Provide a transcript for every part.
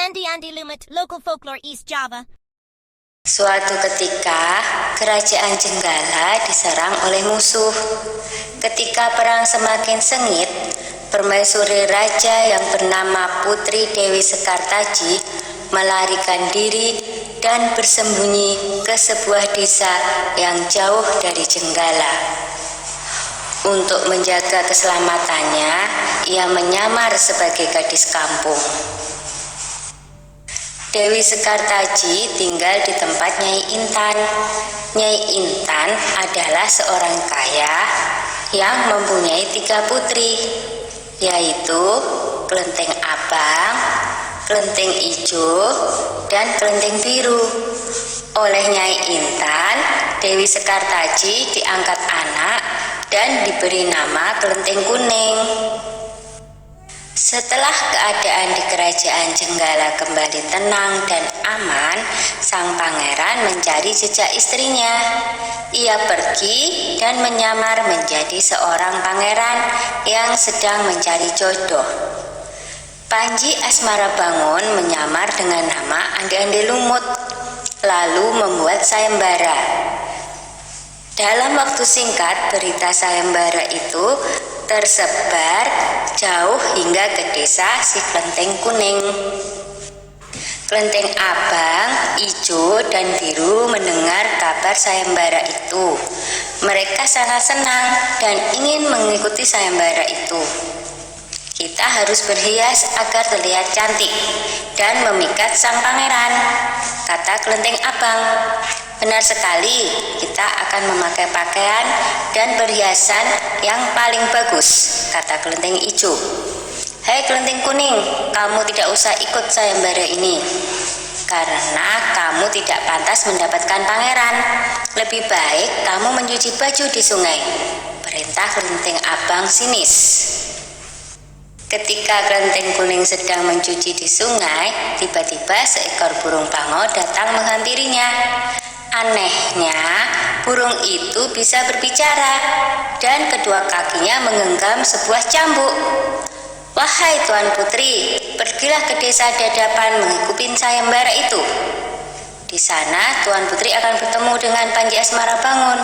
Andi Lumut, local folklore East Java. Suatu ketika, kerajaan Jenggala diserang oleh musuh. Ketika perang semakin sengit, permaisuri raja yang bernama Putri Dewi Sekartaji melarikan diri dan bersembunyi ke sebuah desa yang jauh dari Jenggala. Untuk menjaga keselamatannya, ia menyamar sebagai gadis kampung. Dewi Sekartaji tinggal di tempat Nyai Intan. Nyai Intan adalah seorang kaya yang mempunyai 3 putri, yaitu Kelenteng Abang, Kelenteng Ijo, dan Kelenteng Biru. Oleh Nyai Intan, Dewi Sekartaji diangkat anak dan diberi nama Kelenteng Kuning. Setelah keadaan di kerajaan Jenggala kembali tenang dan aman, sang pangeran mencari jejak istrinya. Ia pergi dan menyamar menjadi seorang pangeran yang sedang mencari jodoh. Panji Asmarabangun menyamar dengan nama Andi Lumut, lalu membuat sayembara. Dalam waktu singkat, berita sayembara itu tersebar jauh hingga ke desa si Kelenteng Kuning. Kelenteng Abang, Ijo, dan Biru mendengar kabar sayembara itu. Mereka sangat senang dan ingin mengikuti sayembara itu. Kita harus berhias agar terlihat cantik dan memikat sang pangeran, kata Kelenteng Abang. Benar sekali, kita akan memakai pakaian dan perhiasan yang paling bagus, kata Kelenteng Ijo. Hei Kelenteng Kuning, kamu tidak usah ikut sayembara ini, karena kamu tidak pantas mendapatkan pangeran. Lebih baik kamu mencuci baju di sungai, perintah Kelenteng Abang sinis. Ketika Kelenteng Kuning sedang mencuci di sungai, tiba-tiba seekor burung bango datang menghampirinya. Anehnya, burung itu bisa berbicara dan kedua kakinya menggenggam sebuah cambuk. Wahai Tuan Putri, pergilah ke desa Dadapan mengikuti sayembara itu. Di sana Tuan Putri akan bertemu dengan Panji Asmarabangun.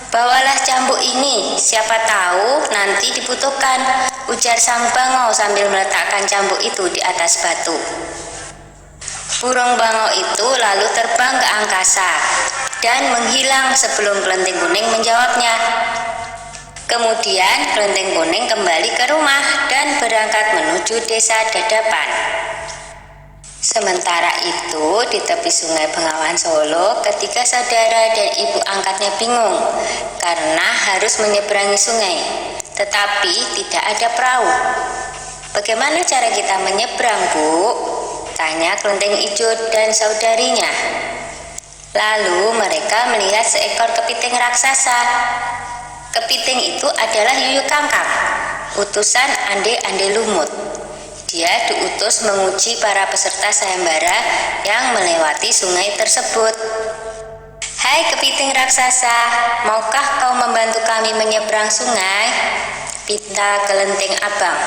Bawalah cambuk ini, siapa tahu nanti dibutuhkan, ujar sang bango sambil meletakkan cambuk itu di atas batu. Burung bango itu lalu terbang ke angkasa dan menghilang sebelum Kelenteng Kuning menjawabnya. Kemudian Kelenteng Kuning kembali ke rumah dan berangkat menuju desa Dadapan. Sementara itu, di tepi sungai Bengawan Solo, ketiga saudara dan ibu angkatnya bingung karena harus menyeberangi sungai, tetapi tidak ada perahu. Bagaimana cara kita menyeberang, Bu? Tanya Kelenteng Ijo dan saudarinya. Lalu mereka melihat seekor kepiting raksasa. Kepiting itu adalah Yuyu Kangkang, utusan Andi Lumut. Dia diutus menguji para peserta sayembara yang melewati sungai tersebut. Hai kepiting raksasa, maukah kau membantu kami menyeberang sungai? Pinta Kelenteng Abang.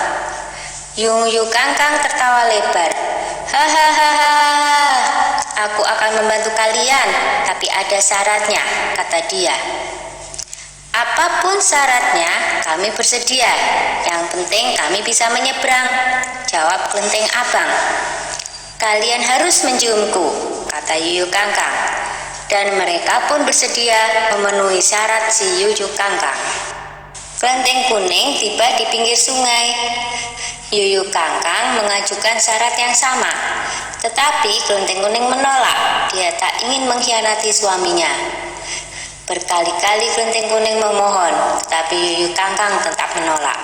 Yuyu Kangkang tertawa lebar. Hahaha, aku akan membantu kalian, tapi ada syaratnya, kata dia. Apapun syaratnya, kami bersedia. Yang penting kami bisa menyeberang, jawab Kelenteng Abang. Kalian harus menciumku, kata Yuyu Kangkang. Dan mereka pun bersedia memenuhi syarat si Yuyu Kangkang. Kelenteng Kuning tiba di pinggir sungai. Yuyu Kangkang mengajukan syarat yang sama, tetapi Kelenteng Kuning menolak. Dia tak ingin mengkhianati suaminya. Berkali-kali Kelenteng Kuning memohon, tetapi Yuyu Kangkang tetap menolak.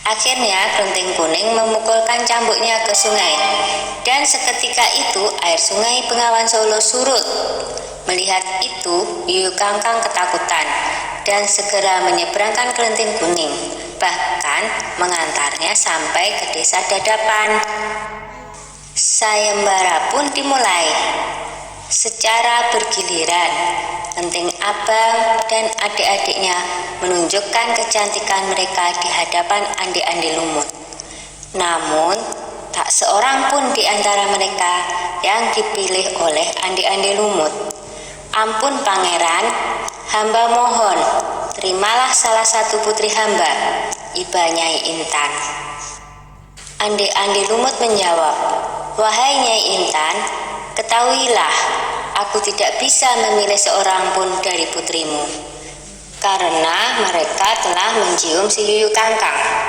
Akhirnya Kelenteng Kuning memukulkan cambuknya ke sungai, dan seketika itu air sungai Bengawan Solo surut. Melihat itu, Yuyu Kangkang ketakutan dan segera menyeberangkan Kelenteng Kuning, bahkan mengantarnya sampai ke desa Dadapan. Sayembara pun dimulai. Secara bergiliran, Kelenteng Abang dan adik-adiknya menunjukkan kecantikan mereka di hadapan Andi Lumut. Namun, Tak seorang pun di antara mereka yang dipilih oleh Ande-Ande Lumut. Ampun pangeran, hamba mohon, terimalah salah satu putri hamba, iba Nyai Intan. Ande-Ande Lumut menjawab, wahai Nyai Intan, ketahuilah, aku tidak bisa memilih seorang pun dari putrimu, karena mereka telah mencium si Yuyu Kangkang.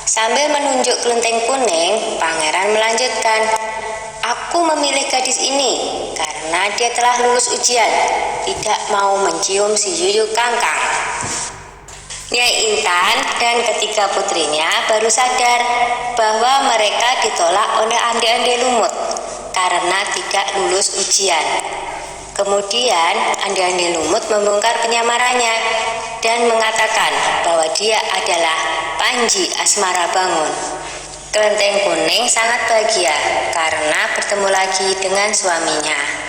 Sambil menunjuk kelenteng kuning, pangeran melanjutkan, aku memilih gadis ini karena dia telah lulus ujian, tidak mau mencium si Yuyu Kangkang. Nyai Intan dan ketiga putrinya baru sadar bahwa mereka ditolak oleh Ande-Ande Lumut karena tidak lulus ujian. Kemudian Ande-Ande Lumut membongkar penyamarannya dan mengatakan bahwa dia adalah Panji Asmara Bangun. Kelenteng kuning sangat bahagia karena bertemu lagi dengan suaminya.